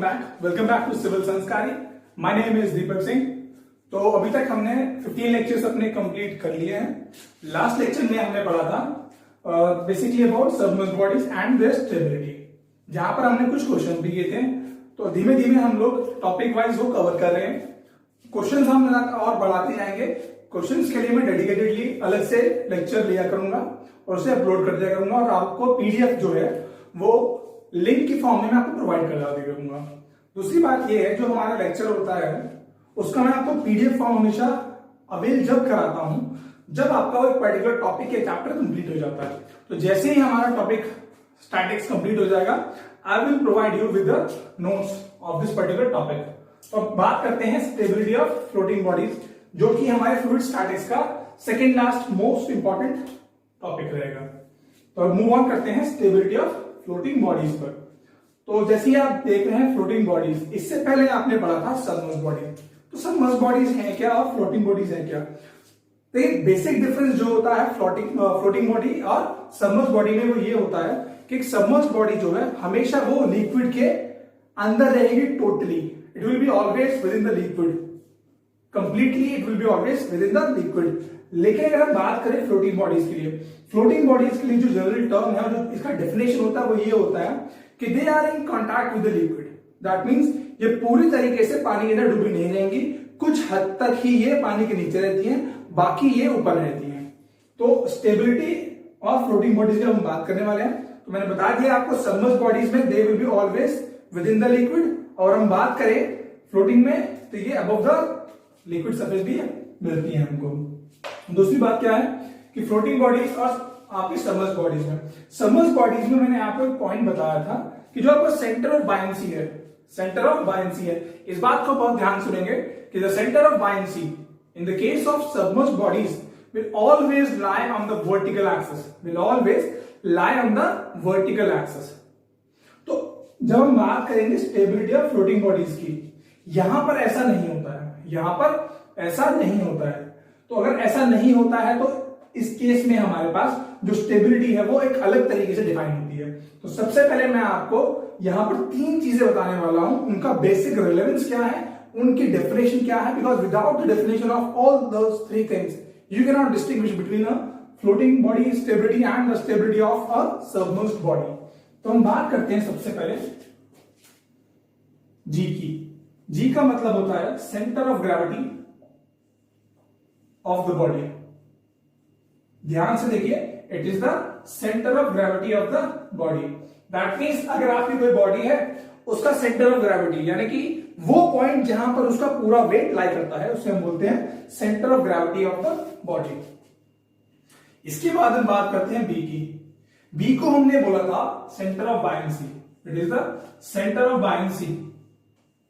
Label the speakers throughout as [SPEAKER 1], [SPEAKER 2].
[SPEAKER 1] Welcome back to civil संस्कारी। My name is Deepak Singh. तो अभी तक हमने 15 लेक्चर्स अपने कंप्लीट कर लिए हैं। लास्ट लेक्चर में हमने पढ़ा था basically about submerged bodies and there stability, जहां पर हमने कुछ क्वेश्चन भी किए थे। तो धीमे धीमे हम लोग टॉपिक वाइज वो कवर कर रहे हैं। क्वेश्चन हम और बढ़ाते जाएंगे। क्वेश्चन के लिए मैं डेडिकेटेडली अलग से लेक्चर लिया करूंगा और उसे अपलोड कर दिया करूंगा, और आपको पीडीएफ जो है वो लिंक की फॉर्म में मैं आपको प्रोवाइड करवा दिया करूंगा। दूसरी बात ये है, जो हमारा लेक्चर होता है उसका मैं आपको पीडीएफ फॉर्म हमेशा अवेल जब कराता हूं जब आपका वो एक पर्टिकुलर टॉपिक या चैप्टर कंप्लीट हो जाता है। तो जैसे ही हमारा टॉपिक स्टैटिक्स कंप्लीट हो जाएगा, I will provide you with the notes of this particular topic. तो अब बात करते हैं स्टेबिलिटी ऑफ फ्लोटिंग बॉडीज, जो कि हमारे फ्लूइड स्टैटिक्स का second last most important topic रहेगा। तो मूव ऑन करते हैं स्टेबिलिटी ऑफ फ्लोटिंग बॉडीज पर। तो जैसे ही आप देख रहे हैं फ्लोटिंग बॉडीज, इससे पहले आपने पढ़ा था सबमर्ज्ड बॉडी। तो सबमर्ज्ड बॉडीज हैं क्या और फ्लोटिंग बॉडीज हैं क्या? तो एक बेसिक डिफरेंस जो होता है फ्लोटिंग बॉडी और सबमर्ज्ड बॉडी में वो ये होता है कि एक सबमर्ज्ड बॉडी जो है हमेशा वो लिक्विड के अंदर रहेगी totally. It will be always with in the liquid, completely it will be always with in the liquid. लेकिन अगर हम बात करें फ्लोटिंग बॉडीज के लिए, फ्लोटिंग बॉडीज के लिए जो जनरल टर्म है, जो इसका डेफिनेशन होता है वो ये होता है कि they are in contact with the liquid. That means ये पूरी तरीके से पानी के अंदर डूबी नहीं रहेंगी, कुछ हद तक ही ये पानी के नीचे रहती हैं, बाकी ये ऊपर रहती हैं। तो स्टेबिलिटी ऑफ फ्लोटिंग बॉडीज की हम बात करने वाले हैं। तो मैंने बता दिया आपको सबमर्ज्ड बॉडीज में they will be always with in the liquid, और हम बात करें फ्लोटिंग में तो ये अबव द लिक्विड सरफेस भी मिलती है हमको। दूसरी बात क्या है कि फ्लोटिंग बॉडीज और आपकी सबमर्ज्ड बॉडीज में, सबमर्ज्ड बॉडीज में मैंने आपको एक पॉइंट बताया था कि जो आपका सेंटर ऑफ बायंसी है, सेंटर ऑफ बायंसी है, इस बात को बहुत ध्यान सुनेंगे कि the centre of buoyancy in the case of submerged bodies will always lie on the vertical axis, will always lie on the vertical axis। तो जब हम बात करेंगे स्टेबिलिटी ऑफ फ्लोटिंग बॉडीज की, यहां पर ऐसा नहीं होता है, यहां पर ऐसा नहीं होता है। तो अगर ऐसा नहीं होता है तो इस केस में हमारे पास जो स्टेबिलिटी है वो एक अलग तरीके से डिफाइन होती है। तो सबसे पहले मैं आपको यहां पर तीन चीजें बताने वाला हूं, उनका बेसिक रिलेवेंस क्या है, उनकी डेफिनेशन क्या है, because without the definition of all those three things you cannot distinguish between a floating body stability and the stability of a submerged body। तो हम बात करते हैं सबसे पहले जी की। जी का मतलब होता है centre of gravity of the body. ध्यान से देखिए, it is the centre of gravity of the body. That means अगर आपकी कोई बॉडी है, उसका सेंटर ऑफ ग्रेविटी यानी कि वो पॉइंट जहां पर उसका पूरा वेट लाई करता है, उसे हम बोलते हैं centre of gravity of the body. इसके बाद हम बात करते हैं बी की। बी को हमने बोला था centre of buoyancy. It is the centre of buoyancy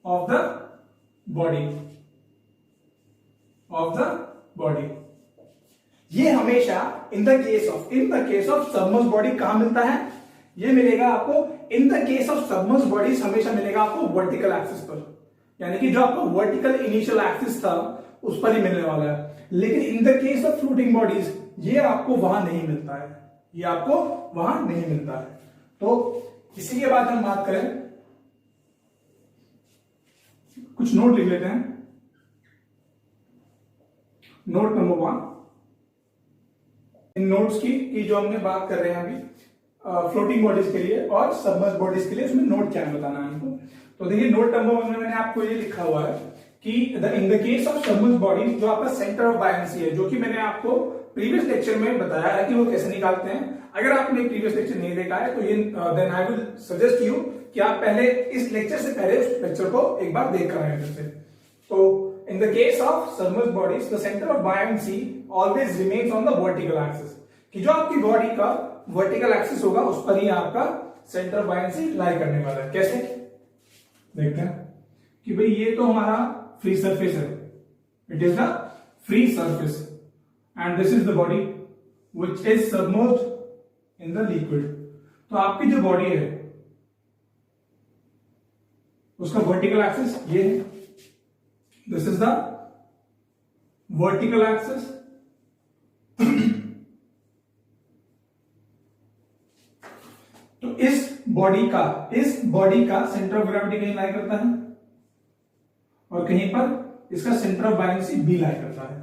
[SPEAKER 1] of the body, of the body. ये हमेशा इन the case of submerged body कहां मिलता है? ये मिलेगा आपको इन the case of submerged bodies, हमेशा मिलेगा आपको वर्टिकल एक्सिस पर, यानी कि जो आपका वर्टिकल इनिशियल एक्सिस था उस पर ही मिलने वाला है। लेकिन इन the case of floating bodies ये आपको वहां नहीं मिलता है, ये आपको वहां नहीं मिलता है। तो इसी के बाद हम बात करें, कुछ नोट लिख लेते हैं। नोट नंबर 1, इन नोट्स की जो हमने बात कर रहे हैं अभी फ्लोटिंग बॉडीज के लिए और सबमर्ज्ड बॉडीज के लिए, उसमें नोट क्या बताना है हमको। तो देखिए नोट नंबर 1 में मैंने आपको ये लिखा हुआ है कि इन the case of submerged body, जो आपका सेंटर ऑफ बायंसी है, जो कि मैंने आपको प्रीवियस लेक्चर में बताया है कि वो कैसे निकालते हैं। अगर आपने प्रीवियस लेक्चर नहीं देखा है तो ये then I will suggest you कि आप पहले इस लेक्चर से पहले उस लेक्चर को एक बार देख कर आए फिर से। तो in the case of submerged bodies the centre of buoyancy always remains on the vertical axis, कि जो आपकी बॉडी का वर्टिकल एक्सिस होगा उस पर ही आपका सेंटर ऑफ बायंसी लाई करने वाला है। कैसे देखते हैं कि भाई ये तो हमारा फ्री सरफेस है, it is the free surface, and this is the body which is submerged in the liquid. तो आपकी जो बॉडी है उसका वर्टिकल एक्सिस ये है, this is the vertical axis. तो इस बॉडी का सेंटर ऑफ ग्रेविटी कहीं लाई करता है और कहीं पर इसका सेंटर ऑफ बायंसी बी लाई करता है।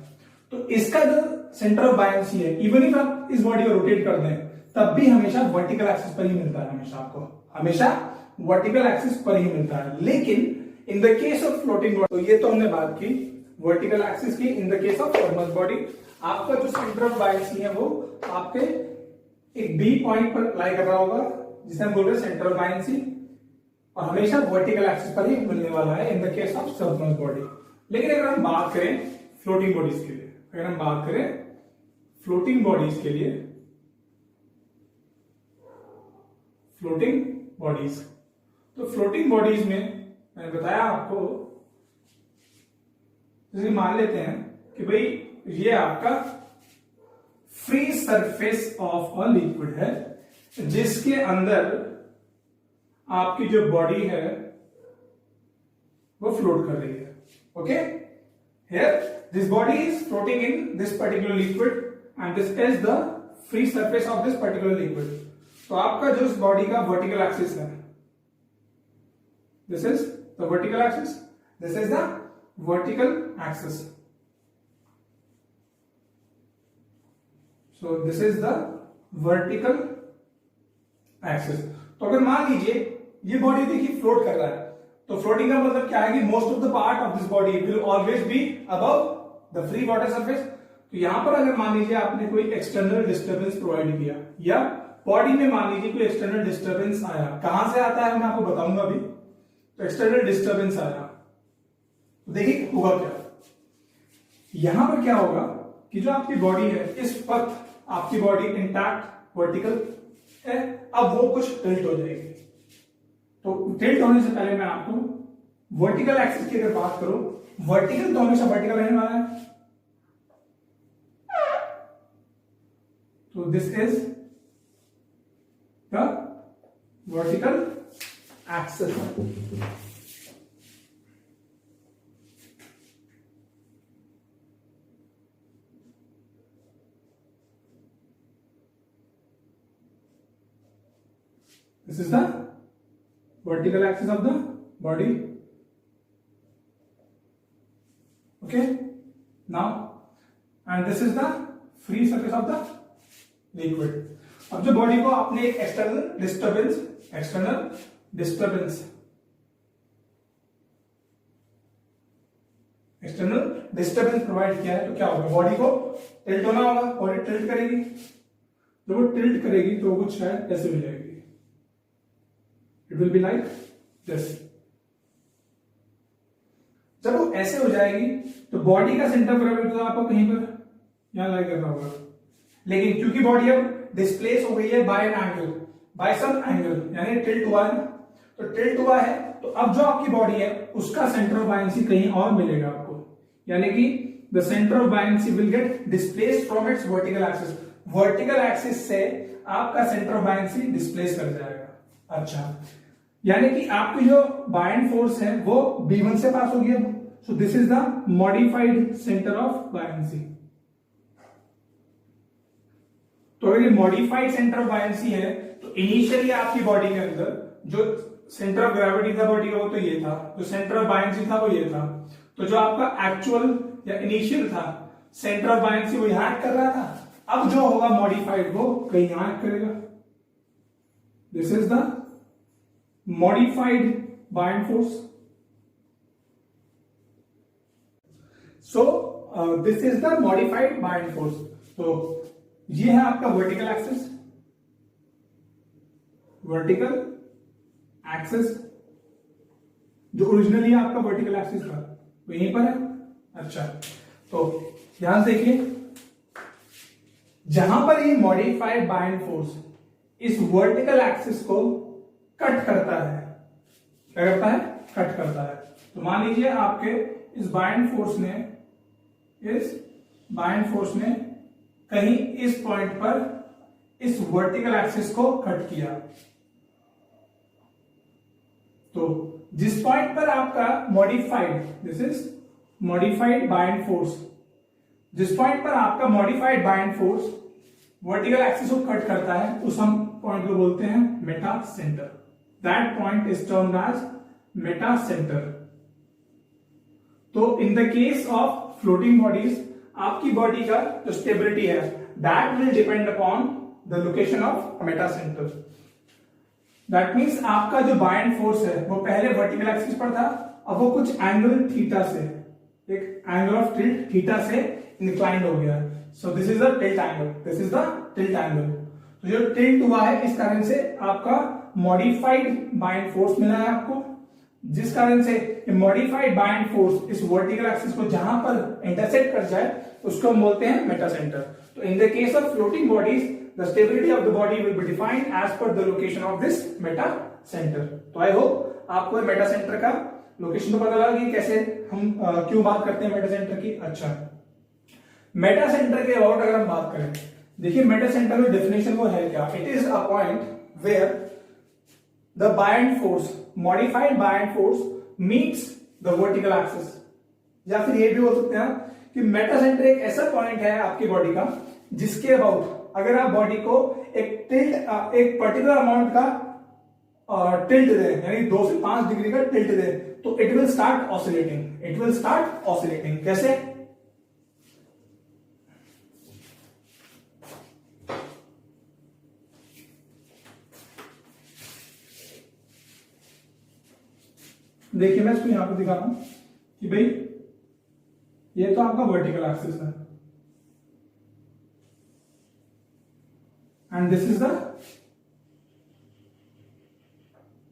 [SPEAKER 1] तो इसका जो सेंटर ऑफ बायंसी है, इवन इफ आप इस बॉडी को रोटेट कर दें तब भी हमेशा वर्टिकल एक्सिस पर ही मिलता है, हमेशा वर्टिकल एक्सिस पर ही मिलता है। लेकिन इन the case of floating body, तो ये तो हमने बात की वर्टिकल एक्सिस की। इन the case of submerged body आपका जो सेंटर ऑफ बायंसी है वो आपके एक बी पॉइंट पर लाई कर रहा होगा, जिसे हम बोल रहे हैं सेंटर ऑफ बायंसी, और हमेशा वर्टिकल एक्सिस पर ही मिलने वाला है इन the case of submerged body. लेकिन अगर हम बात करें फ्लोटिंग बॉडीज के लिए, फ्लोटिंग बॉडीज, तो फ्लोटिंग बॉडीज में मैंने बताया आपको, जैसे मान लेते हैं कि भाई ये आपका free surface of a liquid है जिसके अंदर आपकी जो बॉडी है वो फ्लोट कर रही है। Okay, here this body is floating in this particular liquid and this is the free surface of this particular liquid. तो आपका जो इस बॉडी का वर्टिकल एक्सिस है, this is the vertical axis, this is the vertical axis. So this is the vertical axis. तो अगर मान लीजिए ये बॉडी देखिए फ्लोट कर रहा है, तो फ्लोटिंग का मतलब क्या है कि most of the part of this body will always be above the free water surface. तो यहां पर अगर मान लीजिए आपने कोई एक्सटर्नल डिस्टर्बेंस प्रोवाइड किया या बॉडी में मान लीजिए कोई एक्सटर्नल डिस्टर्बेंस आया, कहां से आता है मैं आपको बताऊंगा अभी। तो एक्सटर्नल डिस्टर्बेंस आया तो देखिए होगा क्या, यहां पर क्या होगा कि जो आपकी बॉडी है इस वक्त आपकी बॉडी इंटैक्ट वर्टिकल है, अब वो कुछ टिल्ट हो जाएगी। तो टिल्ट होने से पहले मैं आपको वर्टिकल एक्सिस की अगर बात करूं, वर्टिकल तो हमेशा वर्टिकल रहने वाला है। तो this is the vertical axis. This is the vertical axis of the body. Okay, now and this is the free surface of the liquid. अब जो बॉडी को आपने एक एक्सटर्नल डिस्टर्बेंस प्रोवाइड किया है, तो क्या होगा, बॉडी को टिल्ट होना होगा, बॉडी टिल्ट करेगी। जब वो टिल्ट करेगी तो वो कुछ शायद ऐसे हो जाएगी, it will be like this. जब वो ऐसे हो जाएगी तो बॉडी का सेंटर ऑफ ग्रेविटी तो आपको कहीं पर यहां लाई करना होगा, लेकिन क्योंकि बॉडी अब डिस्प्लेस हो गई है by an angle, by some angle, यानी टिल्ट हुआ है ना, तो टिल्ट हुआ है तो अब जो आपकी बॉडी है उसका सेंटर ऑफ बायंसी कहीं और मिलेगा आपको, यानी कि the centre of buoyancy will get displaced from its vertical axis. Vertical axis से आपका सेंटर ऑफ बायंसी डिस्प्लेस कर जाएगा। अच्छा, यानी कि आपकी जो बायंड फोर्स है वो B1 से पास होगी अब। सो this is the modified centre of buoyancy. तो अगर ये मॉडिफाइड सेंटर ऑफ बायंसी है तो इनिशियली आपकी बॉडी के अंदर जो सेंटर ऑफ ग्रेविटी था बॉडी का वो तो ये था, जो सेंटर ऑफ बायंसी था वो ये था। तो जो आपका एक्चुअल या इनिशियल था सेंटर ऑफ बायंसी वो यहां एक्ट कर रहा था, अब जो होगा मॉडिफाइड वो कहीं यहां एक्ट करेगा। This is the modified buoyant force. So this is the modified buoyant force. तो ये है आपका वर्टिकल एक्सिस, जो ओरिजिनली आपका वर्टिकल एक्सिस था वो यहीं पर है। अच्छा, तो ध्यान से देखिए, जहां पर ये मॉडिफाइड बायंड फोर्स इस वर्टिकल एक्सिस को कट करता है, क्या करता है, कट करता है। तो मान लीजिए आपके इस बायंड फोर्स ने कहीं इस पॉइंट पर इस वर्टिकल एक्सिस को कट किया, तो जिस पॉइंट पर आपका modified, this is modified buoyant force, जिस पॉइंट पर आपका modified buoyant force vertical axis को कट करता है उस हम पॉइंट को बोलते हैं metacentre. That point is termed as metacentre. तो in the case of floating bodies आपकी बॉडी का जो स्टेबिलिटी है that will depend upon the location of metacentre. That means आपका जो बायन फोर्स है वो पहले वर्टिकल एक्सिस पर था, अब वो कुछ एंगल थीटा से, एक एंगल ऑफ टिल्ट थीटा से इंक्लाइंड हो गया। सो this is the tilt angle, this is the tilt angle. तो जो टिल्ट हुआ है इस कारण से आपका मॉडिफाइड बायन फोर्स मिला है आपको, जिस कारण से मॉडिफाइड बायन फोर्स इस वर्टिकल एक्सिस को जहां पर इंटरसेक्ट कर जाए उसको हम बोलते हैं मेटा सेंटर। तो in the case of floating bodies the stability of the body will be defined as per the location of this meta center। तो आई होप आपको मेटा सेंटर का लोकेशन तो पता लगा कि कैसे हम क्यों बात करते हैं मेटा सेंटर की। अच्छा, मेटा सेंटर के अबाउट अगर हम बात करें, देखिए मेटा सेंटर में डेफिनेशन वो है क्या, it is a point where the buoyant force, modified buoyant force meets the vertical axis. या फिर ये भी हो सकते हैं कि मेटा सेंटर एक ऐसा पॉइंट है आपकी बॉडी का जिसके अबाउट अगर आप बॉडी को एक टिल्ट, एक पर्टिकुलर अमाउंट का टिल्ट दे, यानी 2 से 5 डिग्री का टिल्ट दे, तो it will start oscillating, it will start oscillating. कैसे? देखिए मैं इसको यहां पर दिखा रहा हूं कि भाई ये तो आपका वर्टिकल एक्सिस है and this is the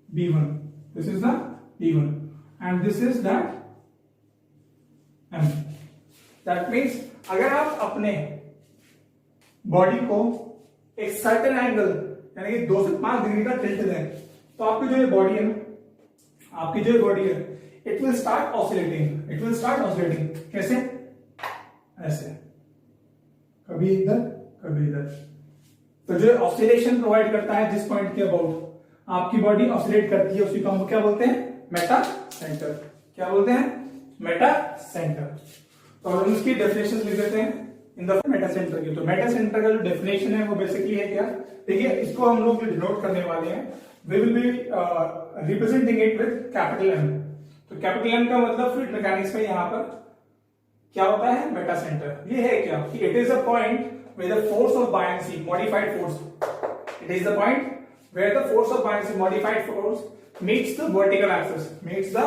[SPEAKER 1] B1, this is the B1 and this is that M। that means अगर आप अपने बॉडी को एक सर्टेन एंगल यानी कि 2 से 5 डिग्री का टिल्ट दें तो आपकी जो ये बॉडी है ना, आपकी जो बॉडी है it will start oscillating, it will start oscillating. कैसे? ऐसे, कभी इधर कभी इधर। तो जो ऑसिलेशन प्रोवाइड करता है जिस पॉइंट के अबाउट आपकी बॉडी ऑसिलेट करती है उसी को हम क्या बोलते हैं? Meta centre. क्या बोलते हैं? Metacentre. तो हम इसकी डेफिनेशन लिख देते हैं इन द मेटा सेंटर की। तो मेटा सेंटर का जो डेफिनेशन है वो बेसिकली है क्या, देखिए इसको हम लोग डिनोट करने वाले हैं, we will be representing it with capital M. तो कैपिटल एम का मतलब फ्लूइड मैकेनिक्स में यहां पर क्या होता है? Meta centre. ये है क्या कि it is a point where the force of buoyancy, modified force, it is the point where the force of buoyancy, modified force meets the vertical axis, meets the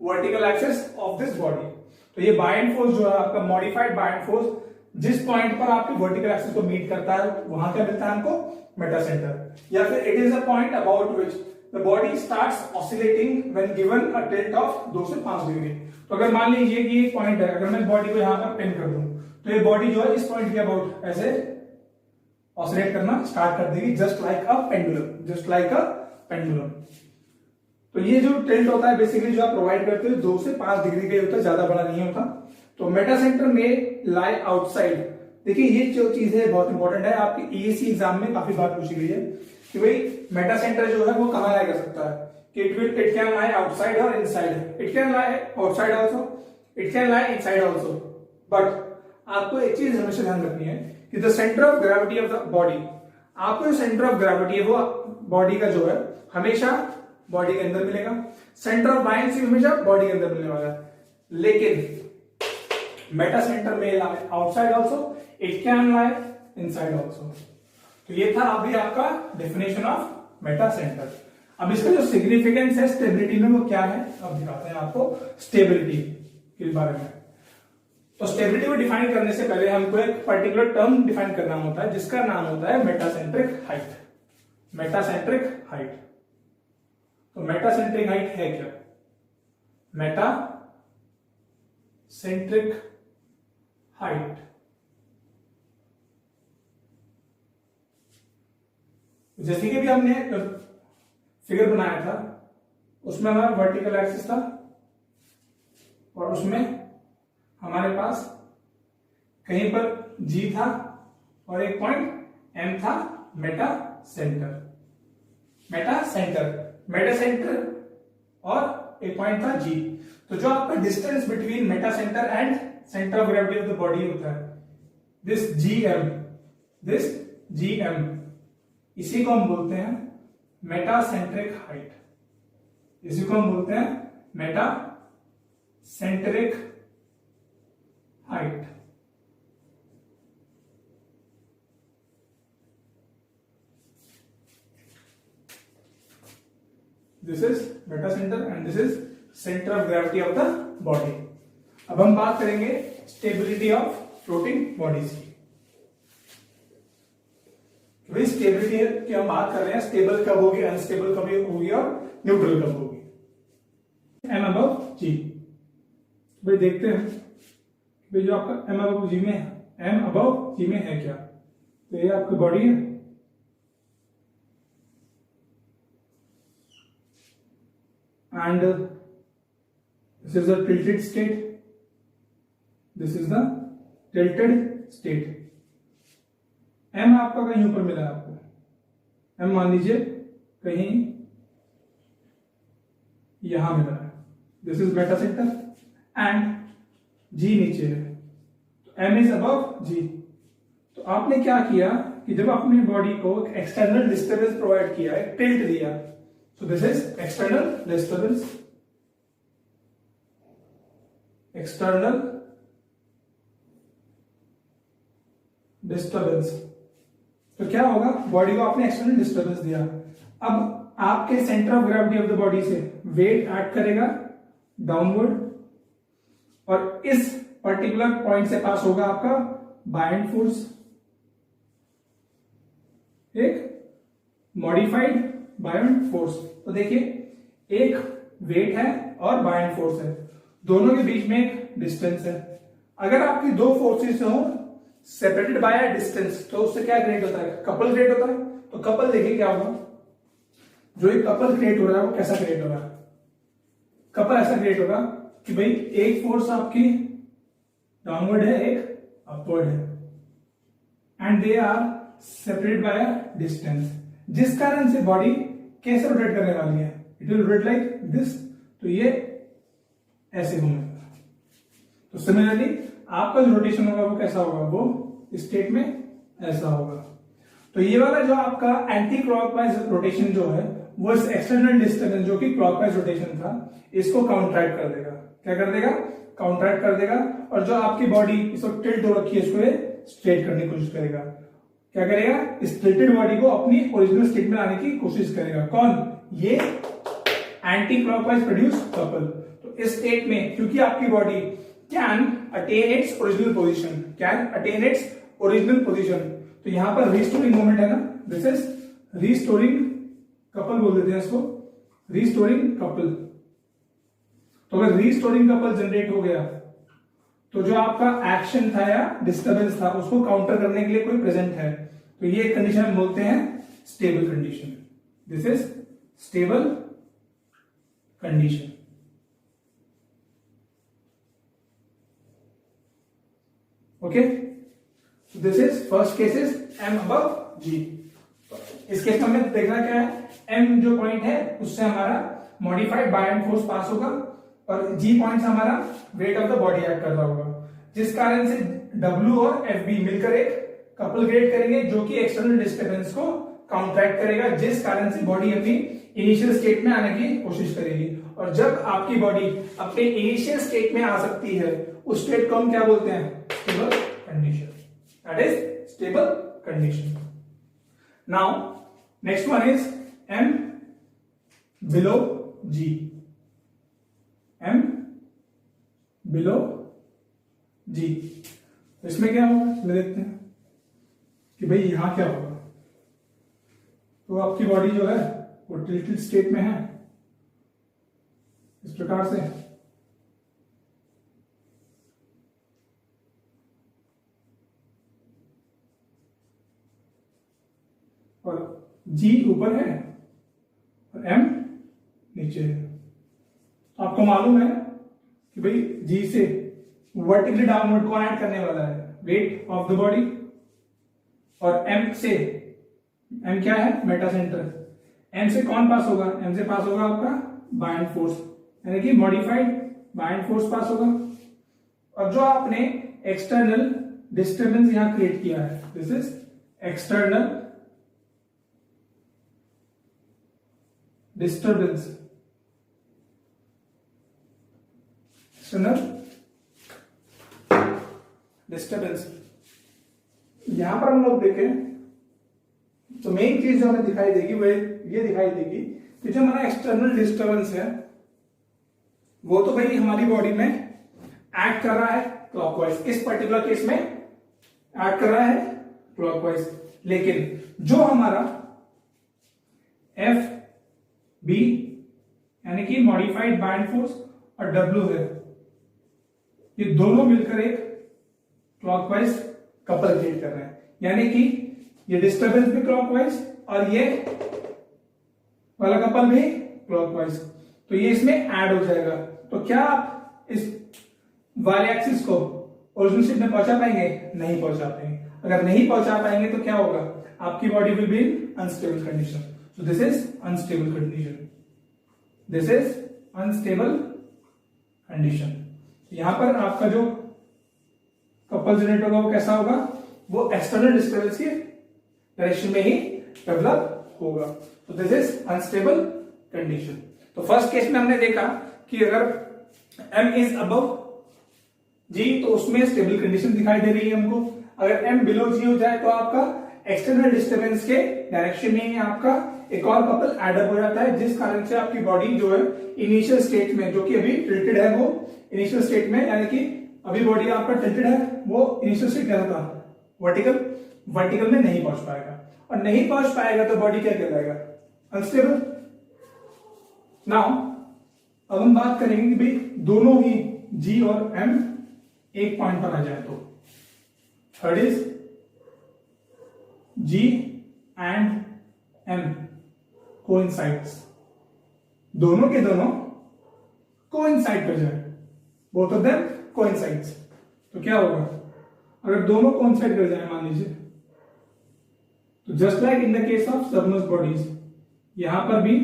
[SPEAKER 1] vertical axis of this body। तो ये buoyant force जो है आपका modified buoyant force जिस point पर आपके vertical axis को meet करता है वहां क्या मिलता है हमको? Meta centre. या फिर it is a point about which the body starts oscillating when given a tilt of 2 से 5 डिग्री। तो अगर मान लीजिए कि एक पॉइंट है, अगर मैं बॉडी को यहां पर पिन कर दूं तो ये बॉडी जो है इस पॉइंट के अबाउट ऐसे ऑसिलेट करना स्टार्ट कर देगी, just like a pendulum, just like a pendulum. तो ये जो टिल्ट होता है बेसिकली जो आप प्रोवाइड करते हो 2 से 5 डिग्री का होता है, ज्यादा बड़ा नहीं होता। तो मेटा सेंटर में लाई आउटसाइड। देखिए ये जो चीज है बहुत इंपॉर्टेंट है, आपके ईएससी एग्जाम में काफी बार पूछी गई है कि भाई मेटा सेंटर जो है वो कहां लाया जा सकता है, कि इट कैन लाई आउटसाइड और inside. It can lie outside also, it can lie inside also. But आपको एक चीज हमेशा ध्यान रखनी है कि the centre of gravity of the body, आपको जो सेंटर ऑफ ग्रेविटी है वो बॉडी का जो है हमेशा बॉडी के अंदर मिलेगा, सेंटर ऑफ बायंसी हमेशा बॉडी के अंदर मिलने वाला है। लेकिन मेटा सेंटर में lie outside also, it can lie inside also. तो ये था अभी आपका डेफिनेशन ऑफ मेटा सेंटर। अब इसका जो सिग्निफिकेंस है स्टेबिलिटी में वो क्या है, अब दिखाते हैं आपको स्टेबिलिटी के बारे में। तो स्टेबिलिटी को डिफाइन करने से पहले हमको एक पर्टिकुलर टर्म डिफाइन करना होता है जिसका नाम होता है मेटासेंट्रिक हाइट। Metacentric height. तो मेटासेंट्रिक हाइट है क्या? मेटा सेंट्रिक हाइट जैसे कि भी हमने फिगर बनाया था उसमें हमारा वर्टिकल एक्सिस था और उसमें हमारे पास कहीं पर G था और एक पॉइंट M था Meta centre. Meta centre, Meta centre और एक पॉइंट था G। तो जो आपका distance between Meta centre and centre of gravity of the body होता है दिस GM, इसी को हम बोलते हैं मेटासेंट्रिक हाइट, इसी को हम बोलते हैं metacentric height. This is metacentre and this is centre of gravity of the body. अब हम बात करेंगे स्टेबिलिटी ऑफ फ्लोटिंग बॉडीज की। भाई स्टेबिलिटी की हम बात कर रहे हैं, स्टेबल कब होगी, अनस्टेबल कब होगी और न्यूट्रल कब होगी। एम अबव जी, भाई देखते हैं भाई जो आपका एम अबव जी में है, एम अबव जी में है क्या, तो ये आपकी बॉडी है and this is the tilted state, this is the tilted state. M आपका कहीं ऊपर मिला है आपको, एम मान लीजिए कहीं यहां मिला है, दिस इज मेटासेंटर एंड जी नीचे है, तो एम इज अबव जी। तो आपने क्या किया कि जब आपने बॉडी को एक्सटर्नल डिस्टर्बेंस प्रोवाइड किया है, टिल्ट दिया, so this is external disturbance, external disturbance। तो क्या होगा, बॉडी को आपने एक्सटर्नल डिस्टर्बेंस दिया, अब आपके centre of gravity of the body से वेट एक्ट करेगा डाउनवर्ड और इस पर्टिकुलर पॉइंट से पास होगा आपका बायएंड फोर्स, एक मॉडिफाइड बायएंड फोर्स। तो देखिए एक वेट है और बायएंड फोर्स है, दोनों के बीच में एक डिस्टेंस है। अगर आपकी दो फोर्सेस हो सेपरेटेड बाय अ डिस्टेंस, तो उससे क्या क्रिएट होता है, कपल क्रिएट होता है। तो कपल देखिए क्या होगा, जो एक कपल क्रिएट हो रहा है वो कैसा क्रिएट हो रहा है, कपल ऐसा क्रिएट होगा कि भाई एक फोर्स आपकी डाउनवर्ड है, एक अपवर्ड है and they are separated by a distance, जिस कारण से बॉडी कैसे रोटेट करने वाली है, it will rotate like this, तो ये ऐसे घूमेगा। तो सिमिलरली आपका जो रोटेशन होगा वो कैसा होगा, वो स्टेट में ऐसा होगा। तो ये वाला जो आपका एंटी क्लॉकवाइज रोटेशन जो है वो इस एक्सटर्नल डिस्टर्बेंस जो कि क्लॉकवाइज रोटेशन था इसको काउंटरैक्ट कर देगा। क्या कर देगा, काउंटरैक्ट कर देगा, और जो आपकी बॉडी इस वक्त टिल्ट हो रखी है इसको स्ट्रेट करने की कोशिश करेगा। क्या करेगा, इस टिल्टेड बॉडी को अपनी ओरिजिनल स्टेट में लाने की कोशिश करेगा। कौन, ये एंटी क्लॉकवाइज प्रोड्यूस कपल। तो इस स्टेट में क्योंकि आपकी body can attain its original position, can attain its original position, तो यहां पर रिस्टोरिंग मोमेंट है ना, दिस इज रिस्टोरिंग कपल बोल देते हैं इसको, रिस्टोरिंग कपल। तो अगर रिस्टोरिंग कपल जनरेट हो गया तो जो आपका एक्शन था या डिस्टर्बेंस था उसको काउंटर करने के लिए कोई प्रेजेंट है, तो ये कंडीशन हम बोलते हैं stable condition. This is stable condition. Okay, this is first case is M above G. इस केस में हमें देखना क्या है, एम जो पॉइंट है उससे हमारा मॉडिफाइड बायएंड फोर्स पास होगा और जी पॉइंट से हमारा weight of the body act कर रहा होगा, जिस कारण से डब्ल्यू और एफ बी मिलकर एक कपल क्रिएट करेंगे जो कि एक्सटर्नल डिस्टर्बेंस को काउंटरैक्ट करेगा, जिस कारण से बॉडी अपनी इनिशियल स्टेट में आने की कोशिश करेगी। और जब आपकी बॉडी अपने इनिशियल स्टेट में आ सकती है उस स्टेट को हम क्या बोलते हैं, stable condition. That is stable condition. Now next one is M below G. M below G, इसमें क्या होगा चलिए देखते हैं कि भाई यहां क्या होगा। तो आपकी बॉडी जो है वो टिल्टेड स्टेट में है इस प्रकार से, और जी ऊपर है और एम नीचे है। आपको मालूम है कि भाई जी से वर्टिकली डाउनवर्ड कौन ऐड करने वाला है, वेट ऑफ द बॉडी, और एम से, एम क्या है, मेटा सेंटर, एम से कौन पास होगा, एम से पास होगा आपका बायएंड फोर्स, यानी कि मॉडिफाइड बायएंड फोर्स पास होगा। और जो आपने एक्सटर्नल डिस्टर्बेंस यहां क्रिएट किया है, this is external disturbance, external disturbance. यहां पर हम लोग देखें तो मेन चीज जो हमें दिखाई देगी वो ये दिखाई देगी कि जो हमारा एक्सटर्नल डिस्टर्बेंस है वो तो भाई हमारी बॉडी में एक्ट कर रहा है क्लॉकवाइज, इस पर्टिकुलर केस में एक्ट कर रहा है क्लॉकवाइज। लेकिन जो हमारा एफ बी यानी कि मॉडिफाइड बाइंड फोर्स और डब्ल्यू है, ये दोनों मिलकर एक क्लॉकवाइज कपल क्रिएट कर रहे हैं, यानी कि ये डिस्टर्बेंस भी क्लॉकवाइज और ये वाला कपल भी क्लॉकवाइज, तो ये इसमें ऐड हो जाएगा। तो क्या आप इस वाले एक्सिस को ओरिजिनल स्टेट में पहुंचा पाएंगे? नहीं पहुंचा पाएंगे। अगर नहीं पहुंचा पाएंगे तो क्या होगा? आपकी body will be in unstable condition. So this is unstable condition, this is unstable condition. यहां पर आपका जो कपल जनरेट होगा वो कैसा होगा? वो एक्सटर्नल डिस्टर्बेंस के डायरेक्शन में ही डेवलप होगा। तो दिस इज अनस्टेबल कंडीशन। तो फर्स्ट केस में हमने देखा कि अगर m इज अबव g तो उसमें स्टेबल कंडीशन दिखाई दे रही है हमको। अगर m बिलो g हो जाए तो आपका एक्सटर्नल डिस्टर्बेंस के डायरेक्शन में ही आपका एक और कपल एडअप हो जाता है, जिस कारण से आपकी बॉडी जो है इनिशियल स्टेट में, जो कि अभी टिल्टेड है, वो इनिशियल स्टेट में, यानी कि अभी बॉडी आपका टिल्टेड है, वो इनिशियल स्टेट क्या होगा? वर्टिकल, वर्टिकल में नहीं पहुंच पाएगा, और नहीं पहुंच पाएगा तो बॉडी क्या कहलाएगा? अनस्टेबल। नाउ अब हम बात करेंगे कि भाई दोनों ही G और M एक पॉइंट पर आ जाए तो third is G and M coincides, दोनों के दोनों कोइंसाइड कर जाए, बोथ ऑफ देम कोइंसाइड्स, तो क्या होगा? अगर दोनों कोइंसाइड कर जाए मान लीजिए, तो just like in the case of submerged bodies, यहां पर भी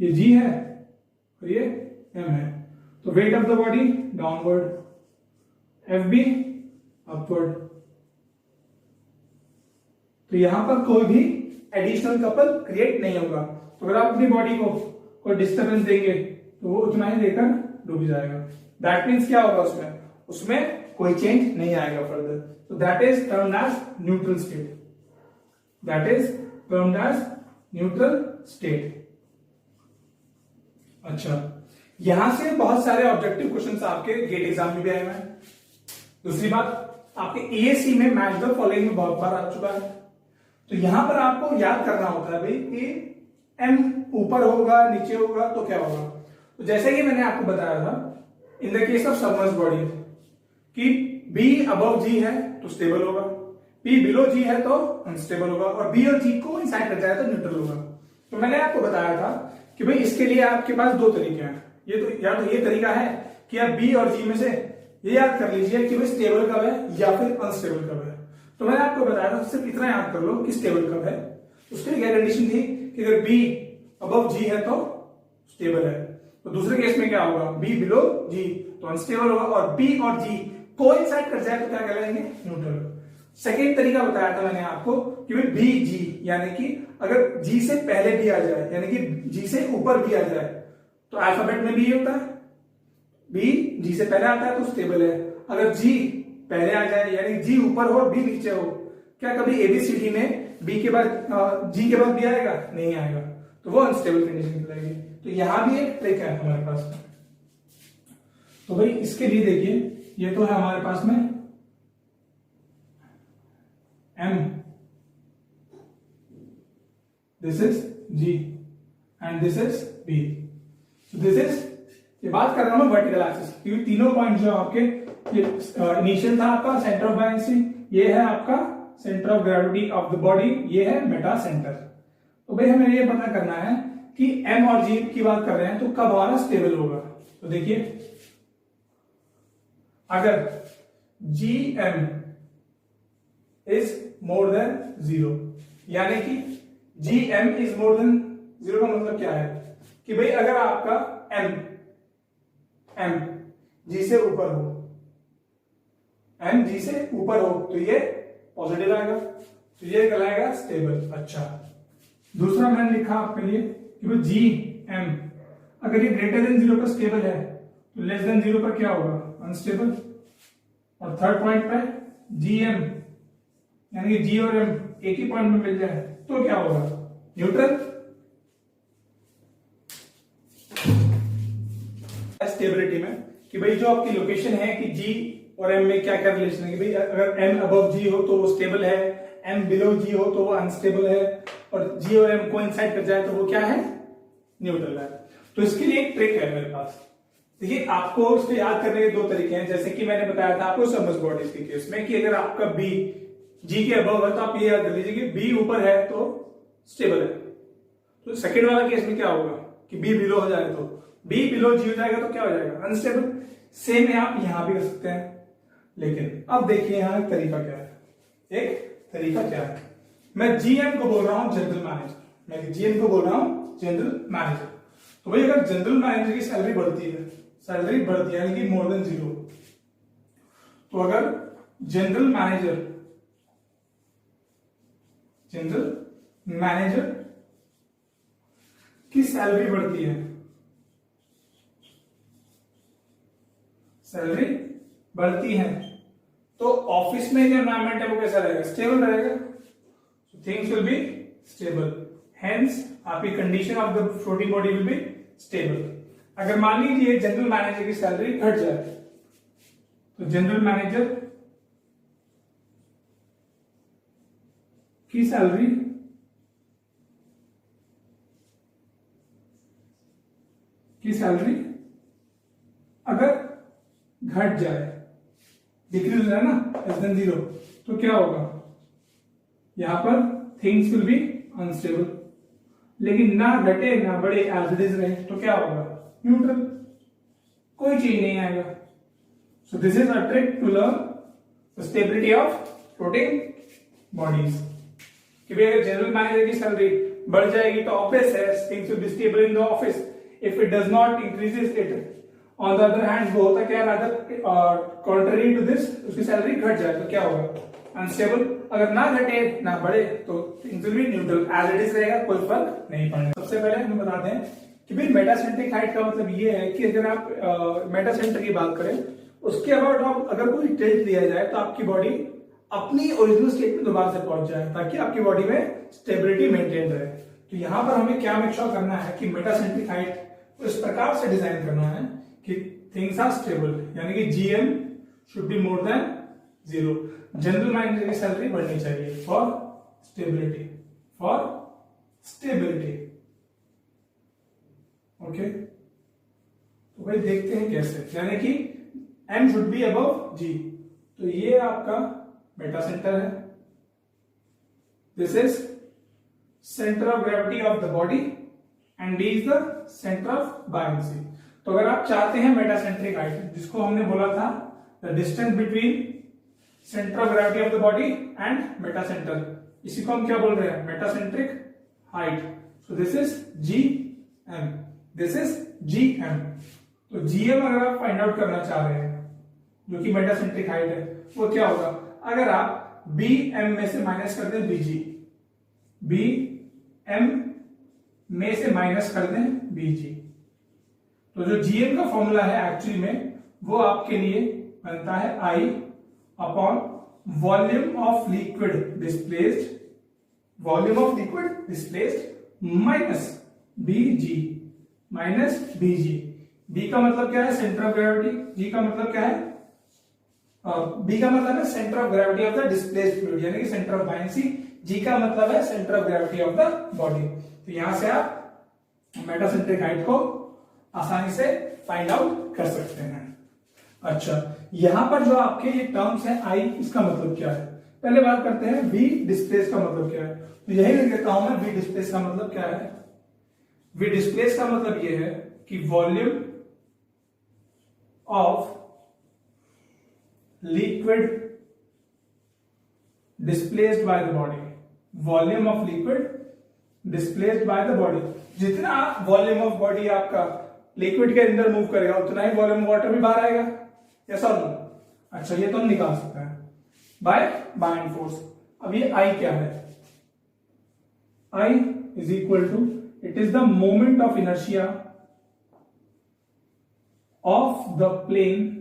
[SPEAKER 1] ये G है और ये M है, तो weight of the body downward, F be upward, तो यहां पर कोई भी एडिशनल कपल क्रिएट नहीं होगा। तो अगर आप अपनी बॉडी को कोई डिस्टर्बेंस देंगे तो वो उतना ही देकर डूब जाएगा। दैट मीन्स क्या होगा? उसमें उसमें कोई चेंज नहीं आएगा फर्दर। तो that is termed as neutral state, that is termed as neutral state. अच्छा, यहां से बहुत सारे ऑब्जेक्टिव क्वेश्चंस आपके गेट एग्जाम में भी आए हुए हैं। दूसरी बात, आपके ईएससी में मैच द फॉलोइंग में बहुत बार आ चुका है, तो यहां पर आपको याद करना होता है भाई कि एम ऊपर होगा नीचे होगा तो क्या होगा। तो जैसे कि मैंने आपको बताया था इन the case of submerged body कि बी अबव जी है तो स्टेबल होगा, बी बिलो जी है तो अनस्टेबल होगा, और बी और जी को इंसाइड कर जाए तो न्यूट्रल होगा। तो मैंने आपको बताया था कि भाई इसके लिए आपके पास दो तरीके हैं। ये तो या तो ये तरीका है कि आप बी और जी में से ये याद कर लीजिए कि भाई स्टेबल कब है या फिर अनस्टेबल कब है। तो मैंने आपको बताया था सिर्फ इतना याद कर लो कि स्टेबल कब है। उसके लिए क्या कंडीशन थी कि अगर बी अबव जी है तो स्टेबल है, तो दूसरे केस में क्या होगा? बी बिलो जी तो अनस्टेबल होगा, और बी और जी कोइंसाइड कर जाए तो क्या कहलाएंगे? न्यूट्रल। सेकेंड तरीका बताया था मैंने आपको कि भाई बी जी, यानी कि अगर जी से पहले भी आ जाए, यानी कि जी से ऊपर भी आ जाए, तो अल्फाबेट में भी होता है, बी जी से पहले आता है तो स्टेबल है। अगर जी पहले आ जाए यानी जी ऊपर हो बी नीचे हो, क्या कभी एबीसीडी में बी के बाद जी के बाद भी आएगा? नहीं आएगा, तो वो अनस्टेबल कंडीशन कहलाएगी। तो यहां भी एक ट्रिक है हमारे पास। तो भाई इसके लिए देखिए, ये तो है हमारे पास में M, this is G and this is B। This is, ये बात कर रहा हूं मैं वर्टिकल एक्सिस, क्योंकि तीनों पॉइंट जो आपके, ये इनिशियल था आपका सेंटर ऑफ बायंसी, ये है आपका centre of gravity of the body, ये है मेटा सेंटर। तो भाई हमें ये पता करना है कि M और G की बात कर रहे हैं तो कब हमारा स्टेबल होगा। तो देखिए, अगर GM इज मोर देन 0, यानी कि GM इज मोर देन 0 का मतलब क्या है कि भाई अगर आपका M G से ऊपर हो, M G से ऊपर हो तो ये पॉजिटिव आएगा, तो ये कहलाएगा स्टेबल। अच्छा, दूसरा मैंने लिखा आपके लिए कि वो जी एम, अगर ये ग्रेटर देन 0 पर स्टेबल है तो लेस देन 0 पर क्या होगा, अनस्टेबल। और थर्ड पॉइंट पे जी एम, यानी कि जी और एम एक ही पॉइंट में मिल जाए तो क्या होगा, न्यूट्रल। स्टेबिलिटी में कि भाई जो आपकी लोकेशन है कि जी और एम में क्या क्या रिलेशन है, कि भाई अगर एम अबव जी हो तो वो स्टेबल है, एम बिलो जी हो तो वो अनस्टेबल है, और जी और एम कोइंसाइड कर जाए तो वो क्या है, न्यूट्रल है। तो इसके लिए एक ट्रिक है मेरे पास। देखिए आपको उसको याद करने के दो तरीके हैं, जैसे कि मैंने बताया था आपको सबमर्ज बॉडीज के केस में कि अगर आपका बी जी के अबव है तो आप ये याद कर लीजिए कि बी ऊपर है तो स्टेबल है। तो सेकंड वाला केस में क्या होगा कि बी बिलो हो जाए, तो बी बिलो जी हो जाएगा तो क्या हो जाएगा, अनस्टेबल। सेम है आप यहां भी कर सकते हैं, लेकिन अब देखिए यहां एक तरीका क्या है, एक तरीका क्या है। मैं जीएम को बोल रहा हूं जनरल मैनेजर, मैं जीएम को बोल रहा हूं जनरल मैनेजर। तो भाई अगर जनरल मैनेजर की सैलरी बढ़ती है, सैलरी बढ़ती है यानी कि मोर देन 0, तो अगर जनरल मैनेजर की सैलरी बढ़ती है, सैलरी बढ़ती है, तो ऑफिस में जो एनवायरमेंट है वो कैसा रहेगा, स्टेबल रहेगा। Things will be stable, hence आपकी condition of the floating body will be stable. अगर मान लीजिए जनरल मैनेजर की सैलरी घट जाए, तो जनरल मैनेजर की सैलरी अगर घट जाए, डिक्रीज हो जाए ना, लेस देन 0, तो क्या होगा, यहां पर थिंग्स विल बी अनस्टेबल। लेकिन ना घटे ना बढ़े, एज इट इज रहे, तो क्या होगा, न्यूट्रल, कोई चेंज नहीं आएगा। So this is a trick to learn the stability of floating bodies. कि भाई अगर जनरल मैनेजर की सैलरी बढ़ जाएगी तो ऑब्वियस है things will be stable in the office. If it does not increases it, on the other hand वो होता क्या, रादर कॉन्ट्ररी टू दिस, उसकी सैलरी घट जाए तो क्या होगा, अनस्टेबल। अगर ना घटे ना बढ़े तो things will be neutral, as it is रहेगा, कोई फर्क नहीं पड़ेगा। सबसे पहले हम बता दें कि भाई मेटासेंट्रिक हाइट का मतलब ये है कि अगर आप मेटासेंटर की बात करें, उसके अबाउट आप अगर कोई टिल्ट दिया जाए तो आपकी बॉडी अपनी ओरिजिनल स्टेट में दोबारा से पहुंच जाए, ताकि आपकी बॉडी में स्टेबिलिटी मेंटेन रहे। तो यहां पर हमें क्या मेक श्योर करना है कि मेटासेंट्रिक हाइट को इस प्रकार से डिजाइन करना है कि थिंग्स आर स्टेबल, यानी कि GM should be more than 0। General manager की सैलरी बढ़नी चाहिए फॉर स्टेबिलिटी, ओके। तो भाई देखते हैं कैसे, यानी कि एम शुड बी अबव जी। तो ये आपका मेटा सेंटर है, this is centre of gravity of the body and D is the centre of buoyancy. तो अगर आप चाहते हैं मेटासेंट्रिक हाइट, जिसको हमने बोला था the distance between centre of gravity of the body and meta centre, इसी को हम क्या बोल रहे हैं, metacentric height. So this is G M, this is G M. तो जी एम अगर आप फाइंड आउट करना चाह रहे हैं, जो कि मेटासेंट्रिक हाइट है, वो क्या होगा, अगर आप बी एम में से माइनस कर दें बीजी, बी एम में से माइनस कर दें बीजी, तो जो जीएम का फॉर्मूला है एक्चुअली में वो आपके लिए बनता है I upon volume of liquid displaced minus BG, B का मतलब क्या है, सेंटर ऑफ ग्रेविटी, जी का मतलब क्या है, बी का मतलब है centre of gravity of the displaced fluid, यानी कि सेंटर ऑफ बायंसी, जी का मतलब है centre of gravity of the body. तो यहां से आप मेटासेंट्रिक हाइट को आसानी से फाइंड आउट कर सकते हैं। अच्छा, यहां पर जो आपके ये टर्म्स हैं आई, इसका मतलब क्या है, पहले बात करते हैं वी डिस्प्लेस का मतलब क्या है। तो यही लिख देता हूं मैं, वी डिस्प्लेस का मतलब क्या है, वी डिस्प्लेस का मतलब ये है कि volume of liquid displaced by the body, volume of liquid displaced by the body. जितना वॉल्यूम ऑफ बॉडी आपका लिक्विड के अंदर मूव करेगा उतना ही वॉल्यूम ऑफ वाटर भी बाहर आएगा, ऐसा नो। अच्छा, ये तो हम निकाल सकते हैं बाय बाइंड फोर्स। अब ये आई क्या है, आई is equal to, it is the moment of inertia of the plane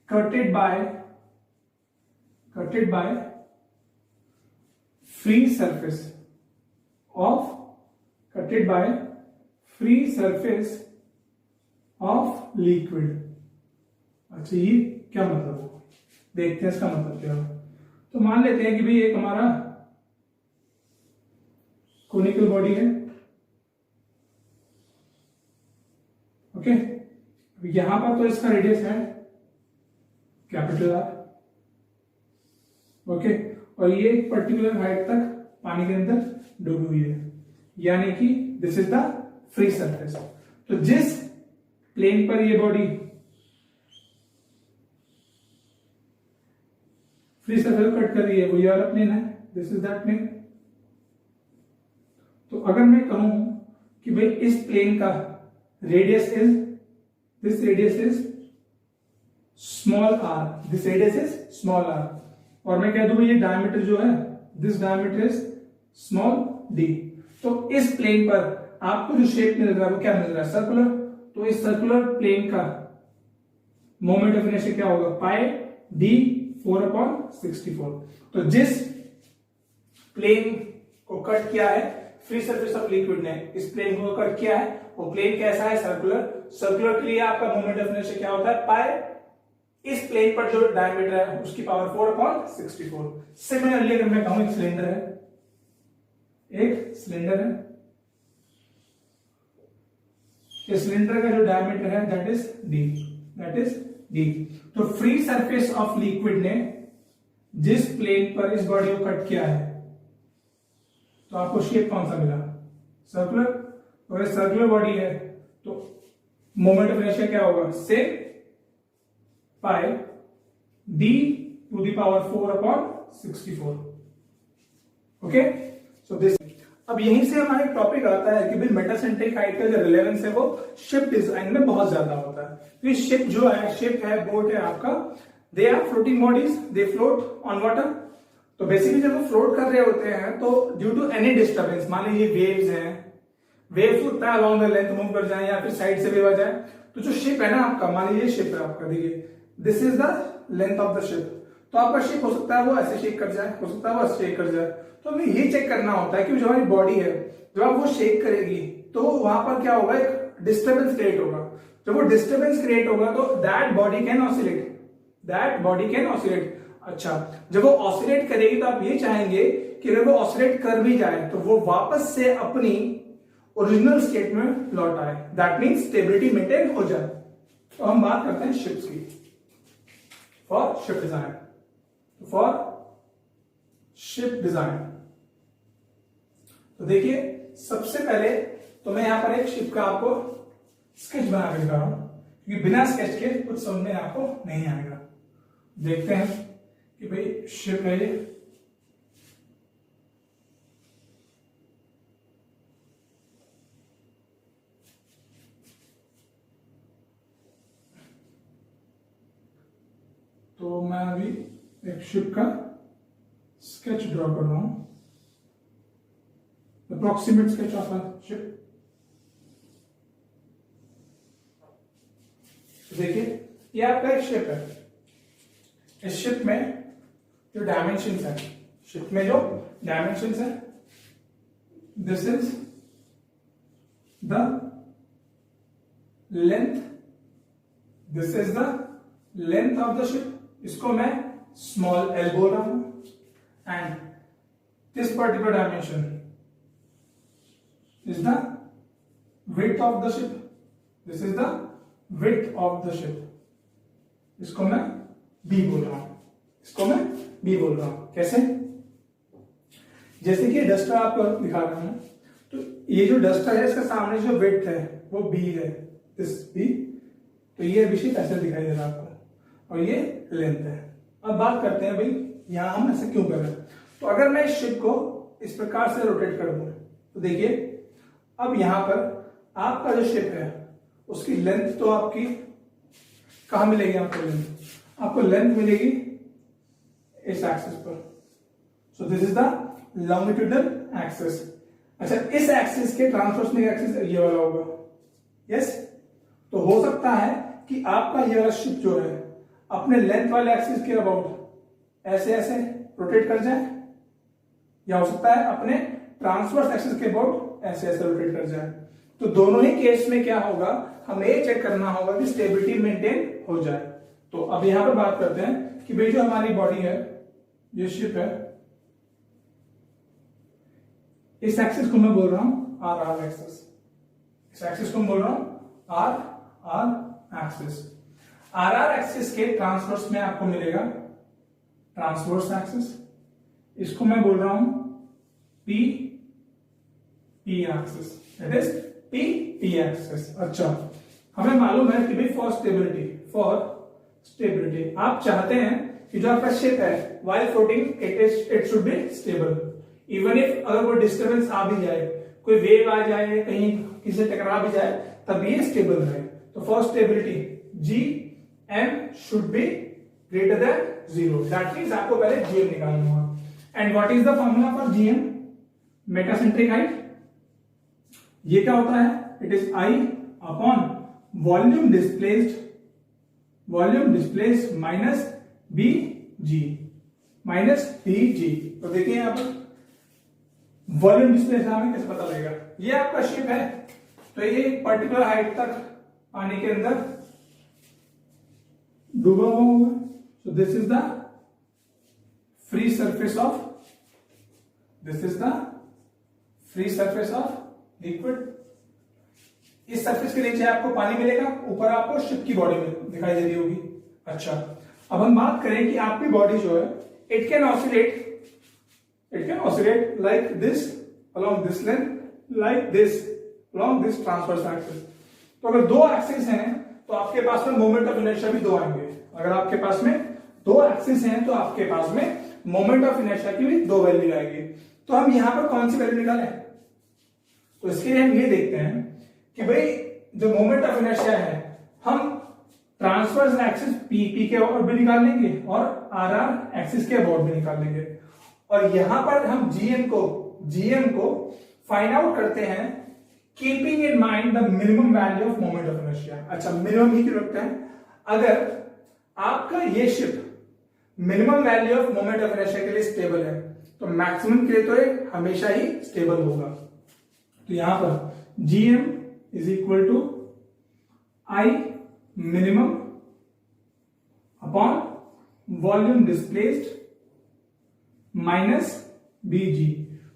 [SPEAKER 1] cutted by free surface of liquid. अच्छा, ये क्या मतलब हो, देखते हैं इसका मतलब क्या हो। तो मान लेते हैं कि भाई एक हमारा कोनिकल बॉडी है, ओके। यहां पर तो इसका रेडियस है कैपिटल आर, ओके, और ये एक पर्टिकुलर हाइट तक पानी के अंदर डूबी हुई है, यानी कि this is the free surface. तो जिस प्लेन पर ये बॉडी फ्री सरफेस कट कर रही है वो ये वाला प्लेन है, दिस इज दैट प्लेन। तो अगर मैं कहूं कि भाई इस प्लेन का radius is, this radius is small r, this radius is small r, और मैं कह दूं ये डायमीटर जो है, this diameter is small d. तो इस प्लेन पर आपको जो शेप मिल रहा है वो क्या मिल रहा है, सर्कुलर। तो इस सर्कुलर प्लेन का मोमेंट ऑफ इनर्शिया क्या होगा, पाई डी 4/64। तो जिस प्लेन को कट किया है फ्री सरफेस ऑफ लिक्विड ने, इस प्लेन को कट किया है, वो प्लेन कैसा है, सर्कुलर। सर्कुलर के लिए आपका मोमेंट ऑफ इनर्शिया क्या होता है, पाई। इस प्लेन पर जो डायमीटर है उसकी पावर 4/64। सिमिलरली अगर मैं कहूं एक सिलेंडर है, इस सिलेंडर का जो डायमीटर है दैट इज डी। तो फ्री सरफेस ऑफ लिक्विड ने जिस प्लेन पर इस बॉडी को कट किया है, तो आपको शेप कौन सा मिला, सर्कुलर। और ये सर्कुलर बॉडी है तो मोमेंट ऑफ इनर्शिया क्या होगा, same pi d to the power 4/64, okay. So this, अब यहीं से हमारा एक टॉपिक आता है कि भाई मेटासेंट्रिक हाइट का जो रिलेवेंस है वो शिप डिजाइन में बहुत ज्यादा होता है। तो शिप जो है, शिप है, बोट है आपका, they are floating bodies, they float on water. तो बेसिकली जब वो फ्लोट कर रहे होते हैं तो ड्यू टू एनी डिस्टर्बेंस, मान लीजिए वेव्स हैं, वेव्स उतना अलोंग द लेंथ मूव कर जाए या फिर साइड से वेव आ जाए, तो जो शिप है ना आपका, मान लीजिए शिप है आपका, देखिए this is the length of the ship. तो आपका शिप हो सकता है वो ऐसे शेक कर जाए, हो सकता है वो ऐसे शेक कर जाए। तो हमें ये चेक करना होता है कि जो हमारी बॉडी है, जब आप वो शेक करेगी तो वहां पर क्या होगा, एक डिस्टर्बेंस क्रिएट होगा। जब वो डिस्टर्बेंस क्रिएट होगा तो दैट बॉडी कैन ऑसिलेट। अच्छा, जब वो ऑसिलेट करेगी तो आप ये चाहेंगे कि अगर वो ऑसिलेट कर भी जाए तो वो वापस से अपनी ओरिजिनल स्टेट में लौट आए, दैट मीन्स स्टेबिलिटी मेंटेन हो जाए। तो हम बात करते हैं शिप्स की, फॉर शिप डिजाइन। तो देखिए सबसे पहले तो मैं यहां पर एक शिप का आपको स्केच बना के दिखा रहा हूं, क्योंकि बिना स्केच के कुछ समझ में आपको नहीं आएगा। देखते हैं कि भाई शिप है ये, तो मैं अभी एक शिप का स्केच ड्रॉ कर रहा हूं, approximate sketch of a ship. देखिए ये आपका एक शिप है, इस शिप में जो डायमेंशंस है, this is the length of the ship, इसको मैं स्मॉल एल बोल रहा हूं, and this particular dimension is the width of the ship, this is the width of the ship, इसको मैं B बोल रहा हूं। कैसे, जैसे कि डस्टर आपको दिखा रहा हूं, तो ये जो डस्टर है इसका सामने जो width है वो B है, दिस B। तो ये अभिषेक ऐसे दिखाई दे रहा है आपको, और ये लेंथ है। अब बात करते हैं भाई यहां हम ऐसे क्यों कर रहे हैं। तो अगर मैं इस शिप को इस प्रकार से रोटेट कर दूं तो देखिए अब यहां पर आपका जो शिप है उसकी लेंथ तो आपकी कहां मिलेगी, आपको लेंथ मिलेगी इस एक्सिस पर। सो this is the longitudinal axis. अच्छा, इस एक्सिस के ट्रांसवर्स एक्सिस ये वाला होगा। यस, तो हो सकता है कि आपका ये वाला शिप जो है अपने लेंथ वाले एक्सिस के अबाउट ऐसे ऐसे रोटेट कर जाए, या हो सकता है अपने ट्रांसवर्स एक्सिस के अबाउट ऐसे ऐसे रोटेट कर जाए। तो दोनों ही केस में क्या होगा, हमें ये चेक करना होगा कि स्टेबिलिटी मेंटेन हो जाए। तो अब यहां पर बात करते हैं कि भाई जो हमारी बॉडी है, ये शिप है, इस एक्सिस को मैं बोल रहा हूं आर आर एक्सिस। इस एक्सिस को मैं बोल रहा हूं R R axis. R R axis के ट्रांसवर्स में आपको मिलेगा ट्रांसवर्स एक्सिस, इसको मैं बोल रहा हूं P P axis, that is P P axis. अच्छा, हमें मालूम है कि भाई फॉर स्टेबिलिटी आप चाहते हैं कि जो आपका शिप है while floating it should be stable. Even if अगर कोई डिस्टर्बेंस आ भी जाए, कोई वेव आ जाए, कहीं किसी से टकरा भी जाए, तब ये स्टेबल रहे। तो for stability G M should be greater than 0। That means आपको पहले जीएम निकालना होगा। And what is the formula for GM? Metacentric height. ये क्या होता है? It is I upon volume displaced minus B G, तो देखिए यहां पर वॉल्यूम डिस्प्लेस हमें कैसे पता लगेगा? ये आपका शिप है, तो ये पर्टिकुलर हाइट तक पानी के अंदर डूबा हुआ होगा। सो this is the free surface of liquid. इस सरफेस के नीचे आपको पानी मिलेगा, ऊपर आपको शिप की बॉडी में दिखाई दे रही होगी। अच्छा, अब हम बात करें कि आपकी बॉडी जो है it can oscillate like this along this length, like this along this transverse axis। तो अगर दो एक्सिस हैं तो आपके पास में मोमेंट ऑफ इनर्शिया भी दो आएंगे। अगर आपके पास में दो एक्सिस हैं तो आपके पास में मोमेंट ऑफ इनर्शिया की भी दो वैल्यू आएगी। तो हम यहां पर कौन सी वैल्यू निकालें? तो इसके लिए हम ये देखते हैं कि भाई जो मोमेंट ऑफ इनर्शिया है हम ट्रांसवर्स एक्सिस पी के अबाउट भी निकाल लेंगे और आर आर एक्सिस के अबाउट भी निकाल लेंगे। और यहां पर हम जीएम को फाइंड आउट करते हैं keeping in mind the minimum value of moment of inertia. अच्छा, मिनिमम ही क्यों रखते हैं? अगर आपका ये ship minimum value of moment of inertia के लिए स्टेबल है तो मैक्सिमम के लिए तो ये हमेशा ही स्टेबल होगा। तो यहां पर GM is equal to I minimum upon volume displaced minus BG.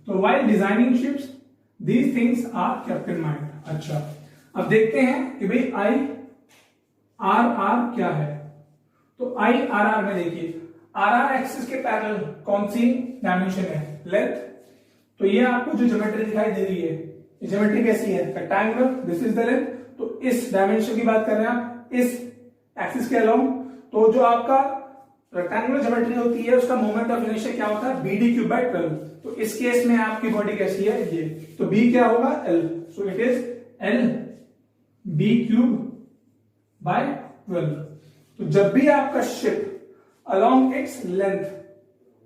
[SPEAKER 1] तो while designing ships these things are kept in mind। अच्छा, अब देखते हैं कि भाई आई आर आर क्या है। तो आई आर आर में देखिए आर आर एक्सिस के पैरेलल कौन सी डायमेंशन है? लेंथ। तो ये आपको जो ज्योमेट्री दिखाई दे रही है, ये ज्योमेट्री कैसी है? Rectangular, this is the length. तो इस डायमेंशन की बात कर रहे हैं आप, इस एक्सिस के अलोंग। तो जो आपका रेक्टेंगुलर ज्योमेट्री होती है उसका मोमेंट ऑफ इनर्शिया क्या होता है? BD cube by 12। तो इस केस में आपकी बॉडी कैसी है? ये। तो B क्या होगा? L। So it is L B cube by 12। तो जब भी आपका ship along its length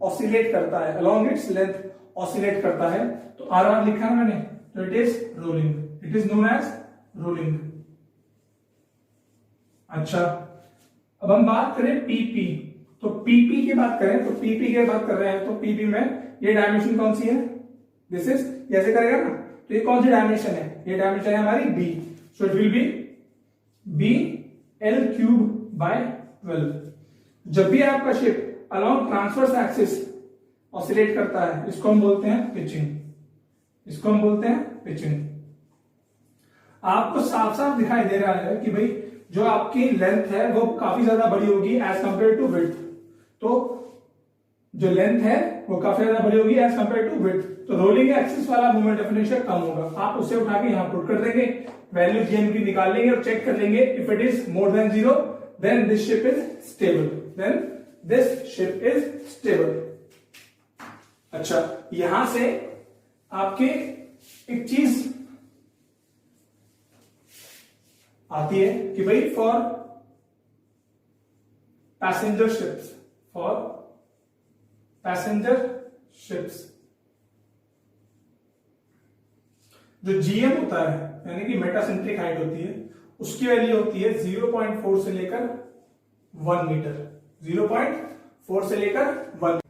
[SPEAKER 1] oscillate करता है, तो आर आर लिखा है मैंने, तो it is rolling, it is known as rolling. अच्छा, अब हम बात करें पीपी। तो पीपी की बात करें तो पीपी की बात कर रहे हैं तो पीपी में ये डायमेंशन कौन सी है? दिस इज, ऐसे करेगा ना, तो ये कौन सी डायमेंशन है? ये डायमेंशन है हमारी B. So it will be B L cube by 12। जब भी आपका ship along transverse axis oscillate करता है, इसको हम बोलते हैं पिचिंग। आपको साफ साफ दिखाई दे रहा है कि भाई जो आपकी लेंथ है वो काफी ज्यादा बड़ी होगी एज कंपेयर टू विड्थ। तो जो लेंथ है वो काफी ज्यादा बड़ी होगी एज कंपेयर टू विड्थ। तो रोलिंग एक्सिस वाला मोमेंट ऑफ इनर्शिया कम होगा। आप उसे उठा के यहां पुट कर देंगे, वैल्यू जीएम की निकाल लेंगे और चेक कर लेंगे। If it is more than 0 then this ship is stable. अच्छा, यहां से आपके एक चीज आती है कि भाई for passenger ships passenger ships. जो जीएम होता है यानी कि मेटासेंट्रिक हाइट होती है, उसकी वैल्यू होती है 0.4 से लेकर 1 मीटर। 0.4 से लेकर 1।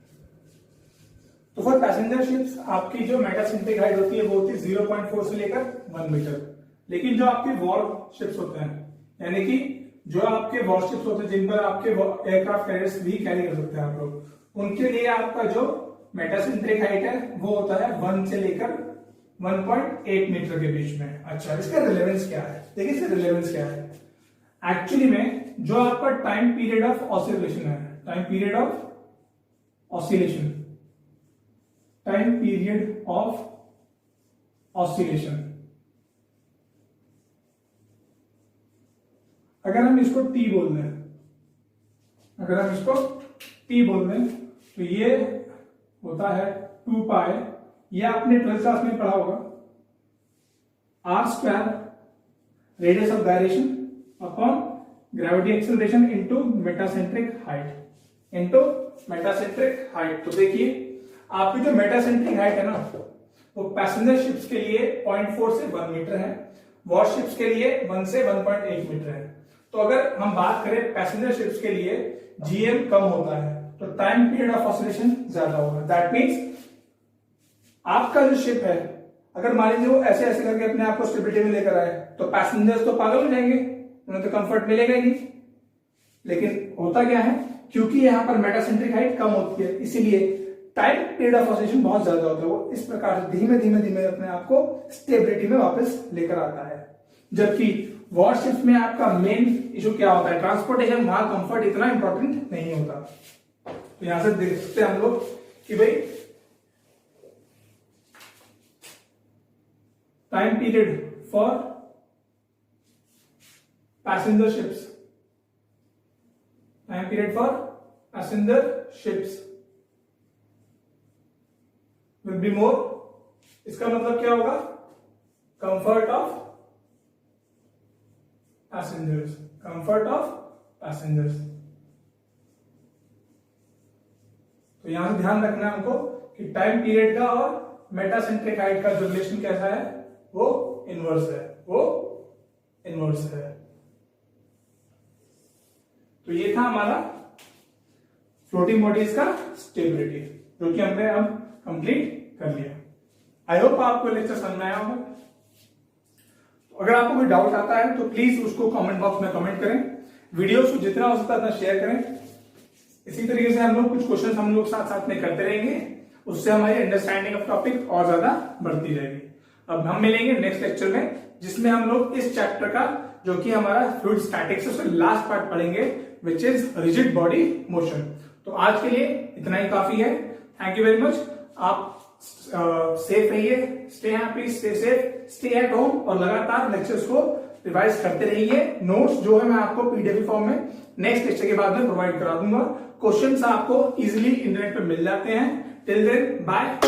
[SPEAKER 1] तो फॉर पैसेंजर शिप्स आपकी जो मेटासेंट्रिक हाइट होती है वो होती है 0.4 से लेकर 1 मीटर। लेकिन जो आपके वॉर शिप्स होते हैं यानी कि जो आपके वॉरशिप्स होते हैं जिन पर आपके एयरक्राफ्ट कैरियर्स भी कैरी कर सकते हैं आप लोग, उनके लिए आपका जो मेटासेंट्रिक हाइट है वो होता है 1 से लेकर 1.8 मीटर के बीच में। अच्छा, इसका रिलेवेंस क्या है? देखिए इसका रिलेवेंस क्या है। एक्चुअली में जो आपका टाइम पीरियड ऑफ ऑसिलेशन है, time period of oscillation, time period of oscillation, अगर हम इसको टी बोल दें, अगर हम इसको टी बोल दें तो ये होता है 2 पाई, ये आपने 12th क्लास में पढ़ा होगा, R square radius of gyration upon gravity acceleration into metacentric height, into metacentric height. तो देखिए आपकी जो मेटासेंट्रिक हाइट है ना वो पैसेंजर शिप्स के लिए 0.4 से 1 मीटर है, वॉरशिप्स के लिए 1 से 1.8 मीटर है। तो अगर हम बात करें पैसेंजर शिप्स के लिए जीएम कम होता है तो टाइम पीरियड ऑफ ऑसिलेशन ज्यादा होगा। दैट मींस आपका जो शिप है अगर मान लीजिए वो ऐसे ऐसे करके अपने आप को स्टेबिलिटी में लेकर आए तो पैसेंजर्स तो पागल हो जाएंगे, उन्हें तो कंफर्ट मिलेगा ही नहीं। लेकिन होता क्या है, क्योंकि यहां पर मेटासेंट्रिक हाइट कम होती है इसीलिए टाइम पीरियड ऑफ ऑसिलेशन बहुत ज्यादा होता है। वो इस प्रकार से धीमे धीमे धीमे अपने आप को स्टेबिलिटी में वापस लेकर आता है। जबकि वॉरशिप्स में आपका मेन इशू क्या होता है, ट्रांसपोर्टेशन, वहां कंफर्ट इतना इंपॉर्टेंट नहीं होता। तो यहां से देख सकते हैं हम लोग कि भाई time period for passenger ships, time period for passenger ships will be more. इसका मतलब क्या होगा, comfort of passengers, comfort of passengers. तो यहां से ध्यान रखना है हमको कि टाइम पीरियड का और मेटासेंट्रिक हाइट का जो रिलेशन कैसा है वो इनवर्स है, वो इनवर्स है। तो ये था हमारा फ्लोटिंग बॉडीज का स्टेबिलिटी जो कि हमने अब कंप्लीट कर लिया। आई होप आपको लेक्चर समझ में आया होगा। अगर आपको कोई डाउट आता है तो प्लीज उसको कमेंट बॉक्स में कमेंट करें, वीडियोस को जितना हो सकता है उतना शेयर करें। इसी तरीके से हम लोग कुछ क्वेश्चन हम लोग साथ साथ में करते रहेंगे, उससे हमारी अंडरस्टैंडिंग ऑफ टॉपिक और ज्यादा बढ़ती जाएगी। अब हम मिलेंगे नेक्स्ट लेक्चर में जिसमें हम लोग इस चैप्टर का जो कि हमारा फ्लूइड स्टैटिक्स है उसका लास्ट पार्ट पढ़ेंगे which is rigid body motion. तो आज के लिए इतना ही काफी है। Thank you very much. आप सेफ रहिए, stay happy, stay safe, stay at home और लगातार लेक्चर्स को रिवाइज करते रहिए। नोट्स जो है मैं आपको पीडीएफ फॉर्म में नेक्स्ट लेक्चर के बाद में प्रोवाइड करा दूंगा। क्वेश्चंस आपको इजीली इंटरनेट पे मिल जाते हैं। Till then bye.